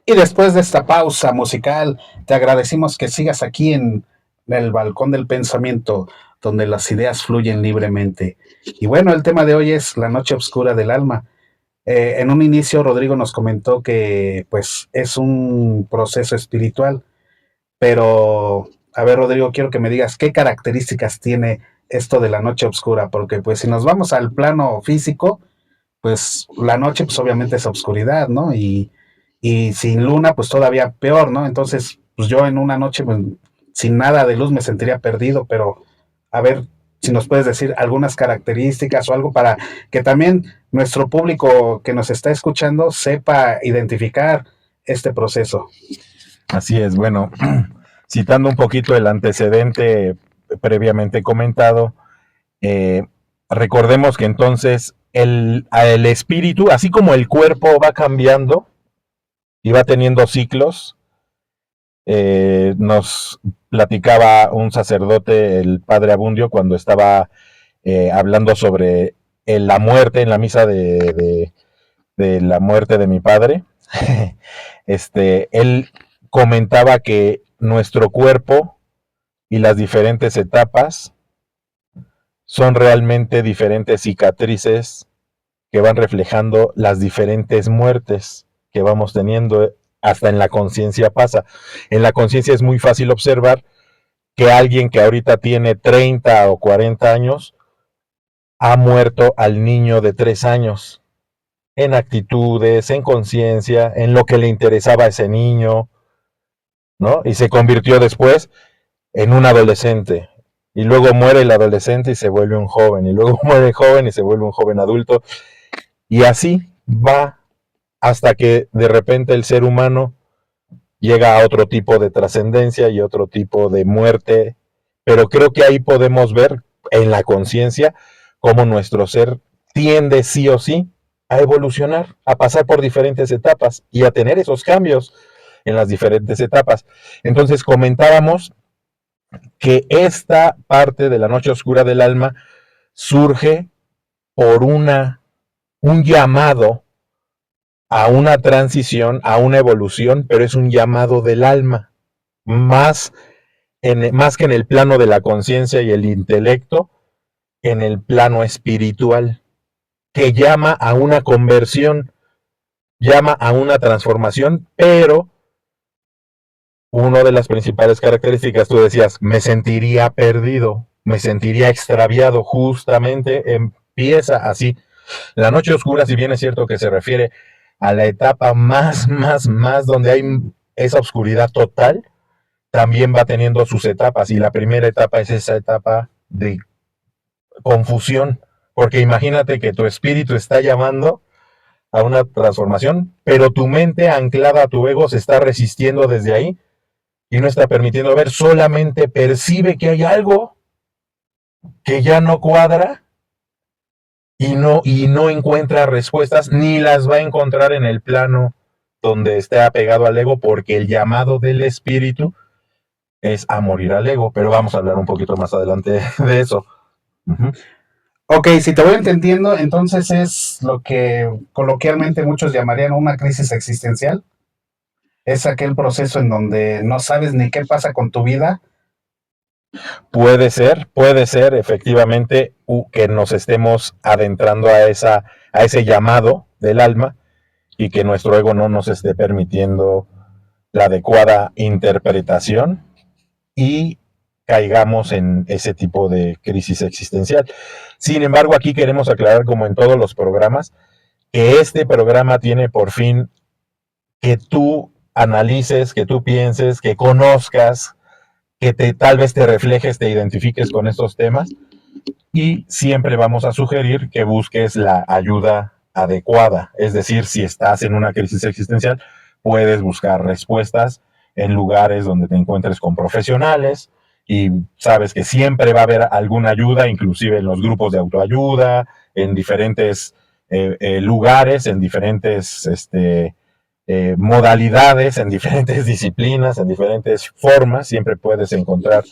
Y después de esta pausa musical, te agradecimos que sigas aquí en el balcón del pensamiento, donde las ideas fluyen libremente. Y bueno, el tema de hoy es la noche oscura del alma. En un inicio, Rodrigo nos comentó que pues es un proceso espiritual, pero a ver, Rodrigo, quiero que me digas qué características tiene esto de la noche oscura, porque pues si nos vamos al plano físico, pues la noche pues obviamente es oscuridad, ¿no? Y sin luna pues todavía peor, ¿no? Entonces, pues yo en una noche pues, sin nada de luz me sentiría perdido, pero a ver si nos puedes decir algunas características o algo para que también nuestro público que nos está escuchando sepa identificar este proceso. Así es, bueno, citando un poquito el antecedente previamente comentado, eh, recordemos que entonces el espíritu, así como el cuerpo va cambiando y va teniendo ciclos, nos platicaba un sacerdote, el padre Abundio, cuando estaba hablando sobre la muerte en la misa de la muerte de mi padre. Él comentaba que nuestro cuerpo y las diferentes etapas son realmente diferentes cicatrices que van reflejando las diferentes muertes que vamos teniendo. Hasta en la conciencia pasa. En la conciencia es muy fácil observar que alguien que ahorita tiene 30 o 40 años ha muerto al niño de 3 años, en actitudes, en conciencia, en lo que le interesaba a ese niño, ¿no? Y se convirtió después en un adolescente. Y luego muere el adolescente y se vuelve un joven. Y luego muere el joven y se vuelve un joven adulto. Y así va hasta que de repente el ser humano llega a otro tipo de trascendencia y otro tipo de muerte. Pero creo que ahí podemos ver en la conciencia cómo nuestro ser tiende sí o sí a evolucionar, a pasar por diferentes etapas y a tener esos cambios en las diferentes etapas. Entonces comentábamos que esta parte de la noche oscura del alma surge por un llamado a una transición, a una evolución, pero es un llamado del alma, más, más que en el plano de la conciencia y el intelecto, en el plano espiritual, que llama a una conversión, llama a una transformación, pero una de las principales características, tú decías, me sentiría perdido, me sentiría extraviado, justamente empieza así. La noche oscura, si bien es cierto que se refiere a la etapa más donde hay esa oscuridad total, también va teniendo sus etapas y la primera etapa es esa etapa de confusión, porque imagínate que tu espíritu está llamando a una transformación, pero tu mente anclada a tu ego se está resistiendo desde ahí y no está permitiendo ver, solamente percibe que hay algo que ya no cuadra y no encuentra respuestas, ni las va a encontrar en el plano donde esté apegado al ego, porque el llamado del espíritu es a morir al ego, pero vamos a hablar un poquito más adelante de eso. Uh-huh. Ok, si te voy entendiendo, entonces es lo que coloquialmente muchos llamarían una crisis existencial. Es aquel proceso en donde no sabes ni qué pasa con tu vida. Puede ser efectivamente que nos estemos adentrando a ese llamado del alma y que nuestro ego no nos esté permitiendo la adecuada interpretación y caigamos en ese tipo de crisis existencial. Sin embargo, aquí queremos aclarar, como en todos los programas, que este programa tiene por fin que tú analices, que tú pienses, que conozcas, que tal vez te reflejes, te identifiques con estos temas, y siempre vamos a sugerir que busques la ayuda adecuada. Es decir, si estás en una crisis existencial, puedes buscar respuestas en lugares donde te encuentres con profesionales y sabes que siempre va a haber alguna ayuda, inclusive en los grupos de autoayuda, en diferentes lugares, en diferentes modalidades, en diferentes disciplinas, en diferentes formas, siempre puedes encontrar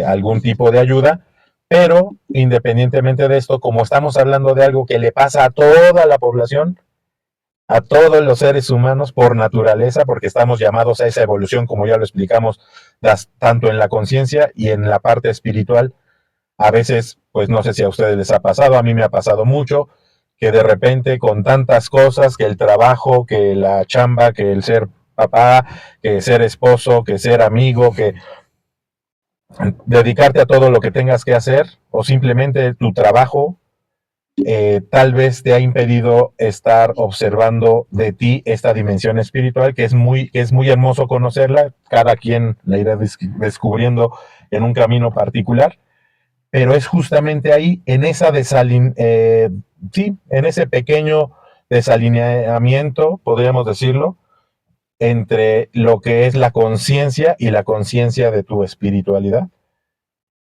algún tipo de ayuda. Pero independientemente de esto, como estamos hablando de algo que le pasa a toda la población, a todos los seres humanos por naturaleza, porque estamos llamados a esa evolución, como ya lo explicamos, tanto en la conciencia y en la parte espiritual. A veces, pues no sé si a ustedes les ha pasado, a mí me ha pasado mucho, que de repente con tantas cosas, que el trabajo, que la chamba, que el ser papá, que ser esposo, que ser amigo, que dedicarte a todo lo que tengas que hacer, o simplemente tu trabajo, tal vez te ha impedido estar observando de ti esta dimensión espiritual, que es muy hermoso conocerla, cada quien la irá descubriendo en un camino particular, pero es justamente ahí, en esa sí, en ese pequeño desalineamiento, podríamos decirlo, entre lo que es la conciencia y la conciencia de tu espiritualidad.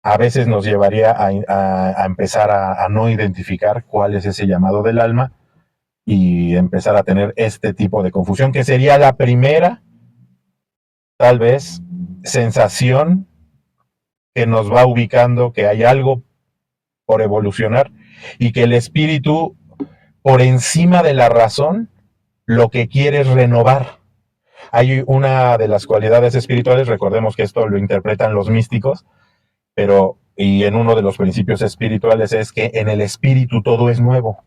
A veces nos llevaría a empezar a no identificar cuál es ese llamado del alma y empezar a tener este tipo de confusión, que sería la primera, tal vez, sensación que nos va ubicando que hay algo por evolucionar y que el espíritu, por encima de la razón, lo que quiere es renovar. Hay una de las cualidades espirituales, recordemos que esto lo interpretan los místicos, pero y en uno de los principios espirituales es que en el espíritu todo es nuevo.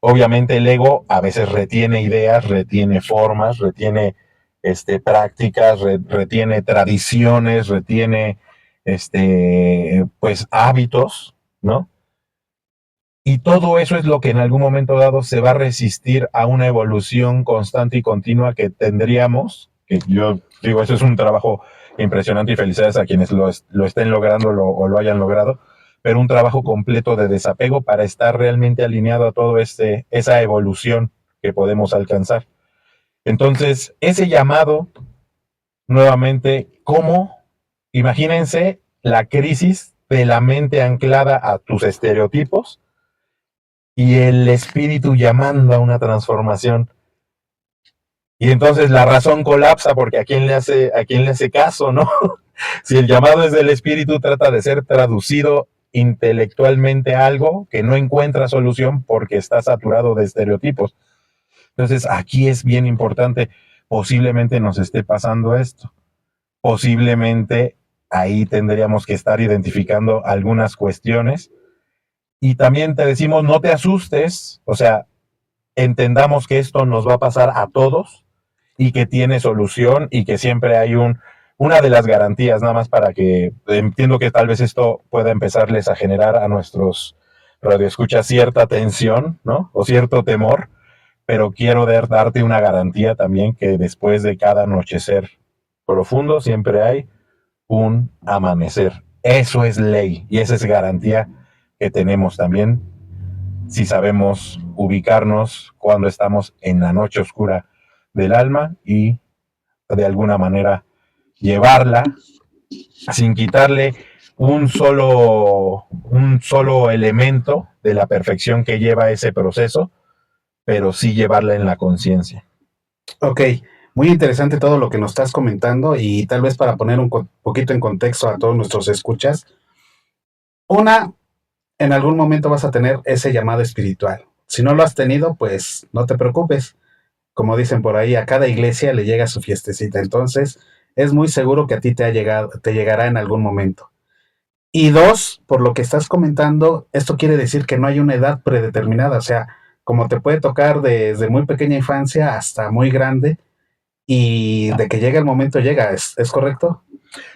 Obviamente el ego a veces retiene ideas, retiene formas, retiene prácticas, retiene tradiciones, retiene pues hábitos, ¿no? Y todo eso es lo que en algún momento dado se va a resistir a una evolución constante y continua que tendríamos, que yo digo, eso es un trabajo impresionante y felicidades a quienes lo estén logrando o lo hayan logrado, pero un trabajo completo de desapego para estar realmente alineado a todo esa evolución que podemos alcanzar. Entonces, ese llamado, nuevamente, ¿cómo? Imagínense la crisis de la mente anclada a tus estereotipos y el espíritu llamando a una transformación. Y entonces la razón colapsa porque a quién le hace caso, ¿no? Si el llamado es del espíritu, trata de ser traducido intelectualmente a algo que no encuentra solución porque está saturado de estereotipos. Entonces aquí es bien importante, posiblemente nos esté pasando esto. Posiblemente ahí tendríamos que estar identificando algunas cuestiones. Y también te decimos, no te asustes, o sea, entendamos que esto nos va a pasar a todos y que tiene solución y que siempre hay una de las garantías, nada más para que entiendo que tal vez esto pueda empezarles a generar a nuestros radioescuchas cierta tensión, ¿no? O cierto temor, pero quiero darte una garantía también que después de cada anochecer profundo siempre hay un amanecer. Eso es ley y esa es garantía que tenemos también si sabemos ubicarnos cuando estamos en la noche oscura del alma y de alguna manera llevarla sin quitarle un solo elemento de la perfección que lleva ese proceso, pero sí llevarla en la conciencia. Ok, muy interesante todo lo que nos estás comentando y tal vez para poner un poquito en contexto a todos nuestros escuchas. Una, en algún momento vas a tener ese llamado espiritual. Si no lo has tenido, pues no te preocupes. Como dicen por ahí, a cada iglesia le llega su fiestecita. Entonces, es muy seguro que a ti te llegará en algún momento. Y dos, por lo que estás comentando, esto quiere decir que no hay una edad predeterminada. O sea, como te puede tocar desde muy pequeña infancia hasta muy grande, y de que llega el momento llega, ¿es correcto?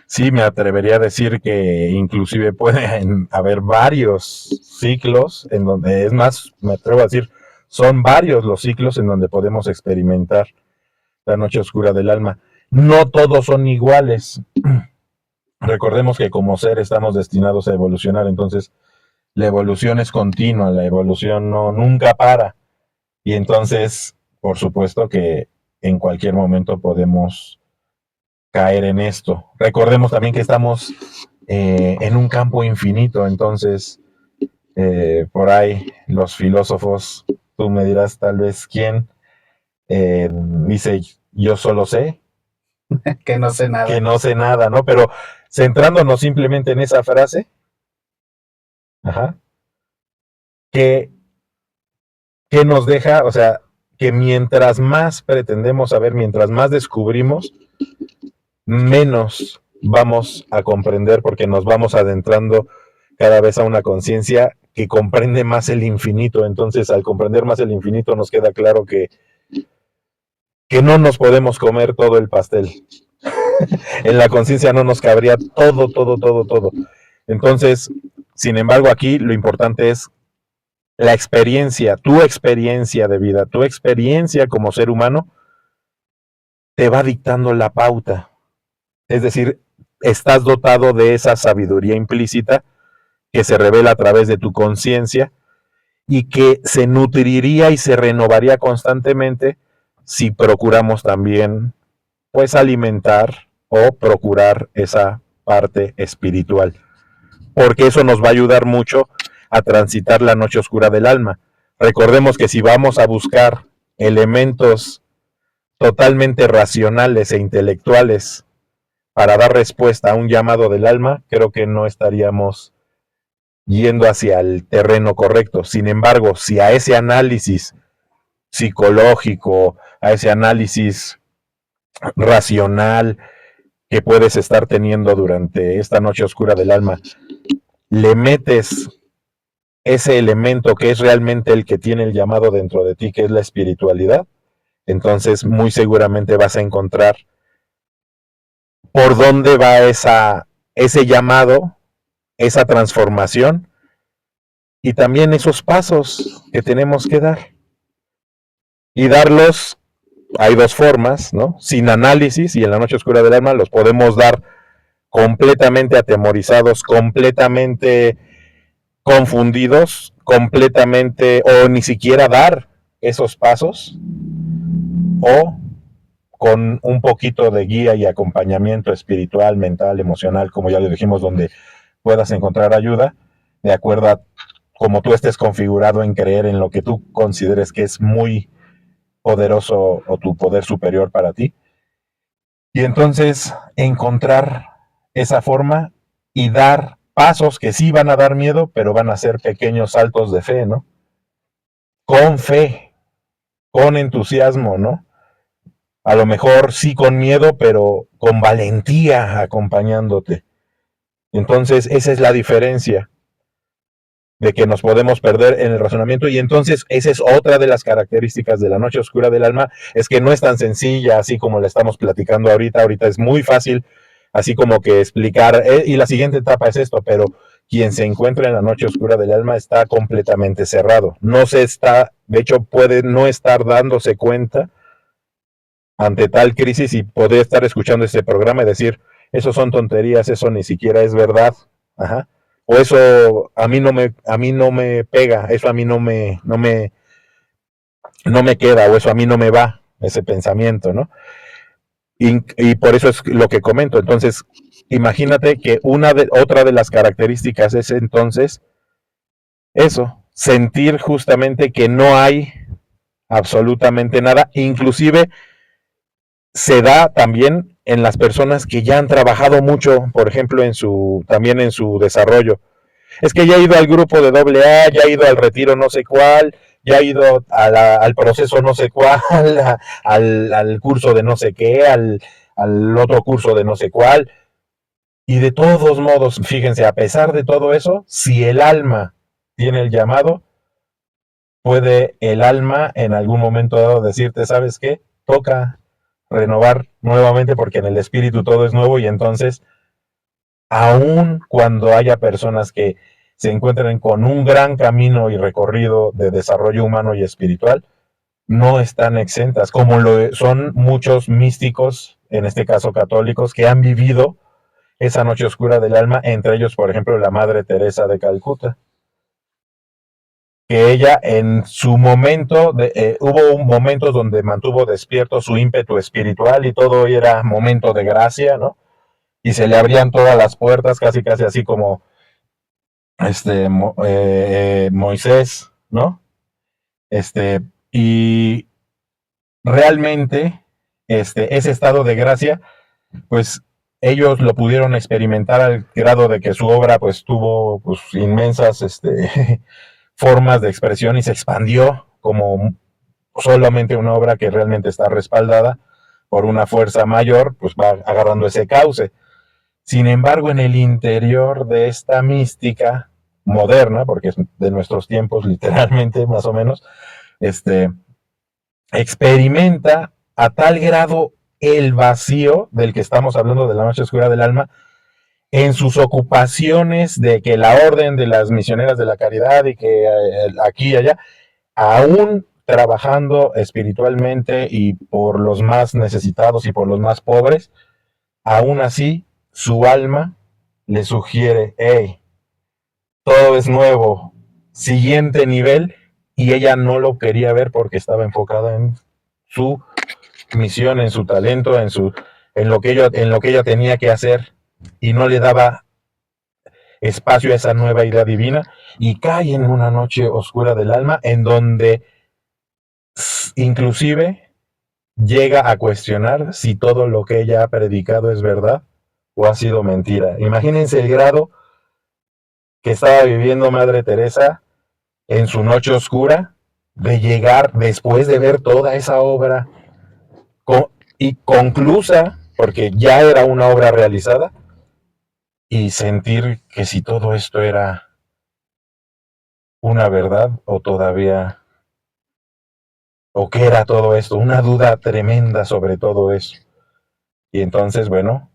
Sí, me atrevería a decir que inclusive pueden haber varios ciclos en donde, es más, me atrevo a decir, son varios los ciclos en donde podemos experimentar la noche oscura del alma. No todos son iguales. Recordemos que como ser estamos destinados a evolucionar, entonces la evolución es continua, la evolución nunca para. Y entonces, por supuesto que en cualquier momento podemos caer en esto. Recordemos también que estamos en un campo infinito, entonces por ahí los filósofos, tú me dirás tal vez quién, dice yo solo sé Que no sé nada. que no sé nada, ¿no? Pero centrándonos simplemente en esa frase, ajá, ¿qué ¿qué nos deja? O sea, que mientras más pretendemos saber, mientras más descubrimos, menos vamos a comprender, porque nos vamos adentrando cada vez a una conciencia que comprende más el infinito. Entonces, al comprender más el infinito, nos queda claro que no nos podemos comer todo el pastel. En la conciencia no nos cabría todo, todo, todo, todo. Entonces, sin embargo, aquí lo importante es la experiencia, tu experiencia de vida, tu experiencia como ser humano, te va dictando la pauta. Es decir, estás dotado de esa sabiduría implícita que se revela a través de tu conciencia y que se nutriría y se renovaría constantemente si procuramos también, pues, alimentar o procurar esa parte espiritual, porque eso nos va a ayudar mucho a transitar la noche oscura del alma. Recordemos que si vamos a buscar elementos totalmente racionales e intelectuales para dar respuesta a un llamado del alma, creo que no estaríamos yendo hacia el terreno correcto. Sin embargo, si a ese análisis psicológico, a ese análisis racional que puedes estar teniendo durante esta noche oscura del alma, le metes ese elemento que es realmente el que tiene el llamado dentro de ti, que es la espiritualidad, entonces muy seguramente vas a encontrar por dónde va ese llamado, esa transformación y también esos pasos que tenemos que dar. Y darlos, hay dos formas, ¿no? Sin análisis, y en la noche oscura del alma los podemos dar completamente atemorizados, completamente confundidos, completamente, o ni siquiera dar esos pasos, o con un poquito de guía y acompañamiento espiritual, mental, emocional, como ya lo dijimos, donde puedas encontrar ayuda, de acuerdo a como tú estés configurado en creer en lo que tú consideres que es muy poderoso o tu poder superior para ti. Y entonces encontrar esa forma y dar pasos que sí van a dar miedo, pero van a ser pequeños saltos de fe, ¿no? Con fe, con entusiasmo, ¿no? A lo mejor sí con miedo, pero con valentía acompañándote. Entonces, esa es la diferencia de que nos podemos perder en el razonamiento, y entonces esa es otra de las características de la noche oscura del alma, es que no es tan sencilla así como la estamos platicando ahorita es muy fácil así como que explicar, y la siguiente etapa es esto, pero quien se encuentra en la noche oscura del alma está completamente cerrado, no se está, de hecho puede no estar dándose cuenta ante tal crisis y poder estar escuchando este programa y decir, eso son tonterías, eso ni siquiera es verdad, ajá, o eso a mí no me pega, eso a mí no me queda, o eso a mí no me va, ese pensamiento, ¿no? Y por eso es lo que comento. Entonces, imagínate que otra de las características es entonces eso, sentir justamente que no hay absolutamente nada, inclusive se da también en las personas que ya han trabajado mucho, por ejemplo, también en su desarrollo. Es que ya he ido al grupo de AA, ya he ido al retiro no sé cuál, ya he ido al proceso no sé cuál, al curso de no sé qué, al otro curso de no sé cuál. Y de todos modos, fíjense, a pesar de todo eso, si el alma tiene el llamado, puede el alma en algún momento dado decirte, ¿sabes qué? Toca renovar nuevamente porque en el espíritu todo es nuevo, y entonces, aun cuando haya personas que se encuentren con un gran camino y recorrido de desarrollo humano y espiritual, no están exentas, como lo son muchos místicos, en este caso católicos, que han vivido esa noche oscura del alma, entre ellos, por ejemplo, la Madre Teresa de Calcuta, que ella en su momento, hubo momentos donde mantuvo despierto su ímpetu espiritual y todo era momento de gracia, ¿no? Y se le abrían todas las puertas, casi casi así como Moisés, ¿no? Y realmente ese estado de gracia, pues ellos lo pudieron experimentar al grado de que su obra pues tuvo pues inmensas formas de expresión y se expandió como solamente una obra que realmente está respaldada por una fuerza mayor, pues va agarrando ese cauce. Sin embargo, en el interior de esta mística moderna, porque es de nuestros tiempos literalmente, más o menos, experimenta a tal grado el vacío del que estamos hablando de la noche oscura del alma, en sus ocupaciones de que la orden de las misioneras de la caridad y que aquí y allá, aún trabajando espiritualmente y por los más necesitados y por los más pobres, aún así su alma le sugiere, hey, todo es nuevo, siguiente nivel, y ella no lo quería ver porque estaba enfocada en su misión, en su talento, en lo que ella tenía que hacer, y no le daba espacio a esa nueva idea divina, y cae en una noche oscura del alma en donde inclusive llega a cuestionar si todo lo que ella ha predicado es verdad o ha sido mentira. Imagínense el grado que estaba viviendo Madre Teresa en su noche oscura, de llegar después de ver toda esa obra y conclusa, porque ya era una obra realizada, y sentir que si todo esto era una verdad o todavía, o qué era todo esto, una duda tremenda sobre todo eso. Y entonces, bueno,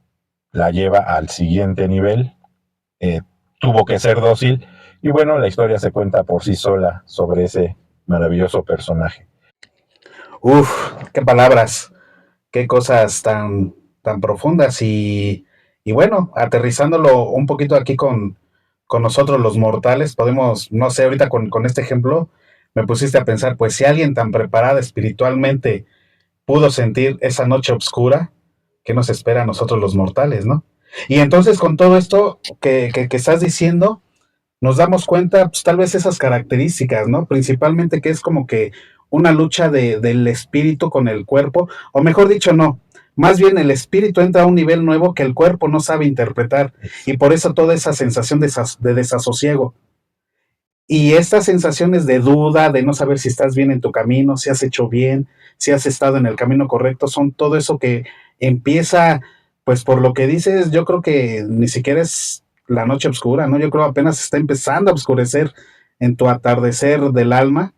la lleva al siguiente nivel, eh, tuvo que ser dócil, y bueno, la historia se cuenta por sí sola sobre ese maravilloso personaje. Uf, qué palabras, qué cosas tan profundas y bueno, aterrizándolo un poquito aquí con nosotros los mortales, podemos, no sé, ahorita con este ejemplo me pusiste a pensar, pues si alguien tan preparada espiritualmente pudo sentir esa noche oscura, ¿qué nos espera a nosotros los mortales, no? Y entonces con todo esto que estás diciendo, nos damos cuenta, pues tal vez esas características, ¿no? Principalmente que es como que una lucha del espíritu con el cuerpo, o mejor dicho, no, más bien el espíritu entra a un nivel nuevo que el cuerpo no sabe interpretar, y por eso toda esa sensación de desasosiego. Y estas sensaciones de duda, de no saber si estás bien en tu camino, si has hecho bien, si has estado en el camino correcto, son todo eso que empieza, pues por lo que dices, yo creo que ni siquiera es la noche oscura, ¿no? Yo creo apenas está empezando a oscurecer en tu atardecer del alma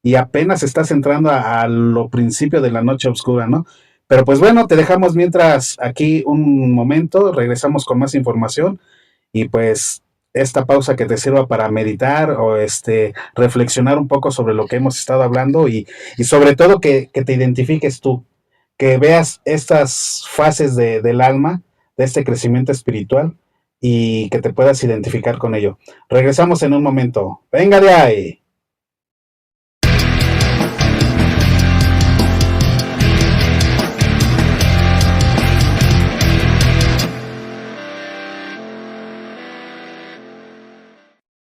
y apenas estás entrando a lo principio de la noche oscura, ¿no? Pero pues bueno, te dejamos mientras aquí un momento, regresamos con más información y pues esta pausa que te sirva para meditar o reflexionar un poco sobre lo que hemos estado hablando y sobre todo que te identifiques tú, que veas estas fases del alma, de este crecimiento espiritual y que te puedas identificar con ello. Regresamos en un momento. Venga de ahí.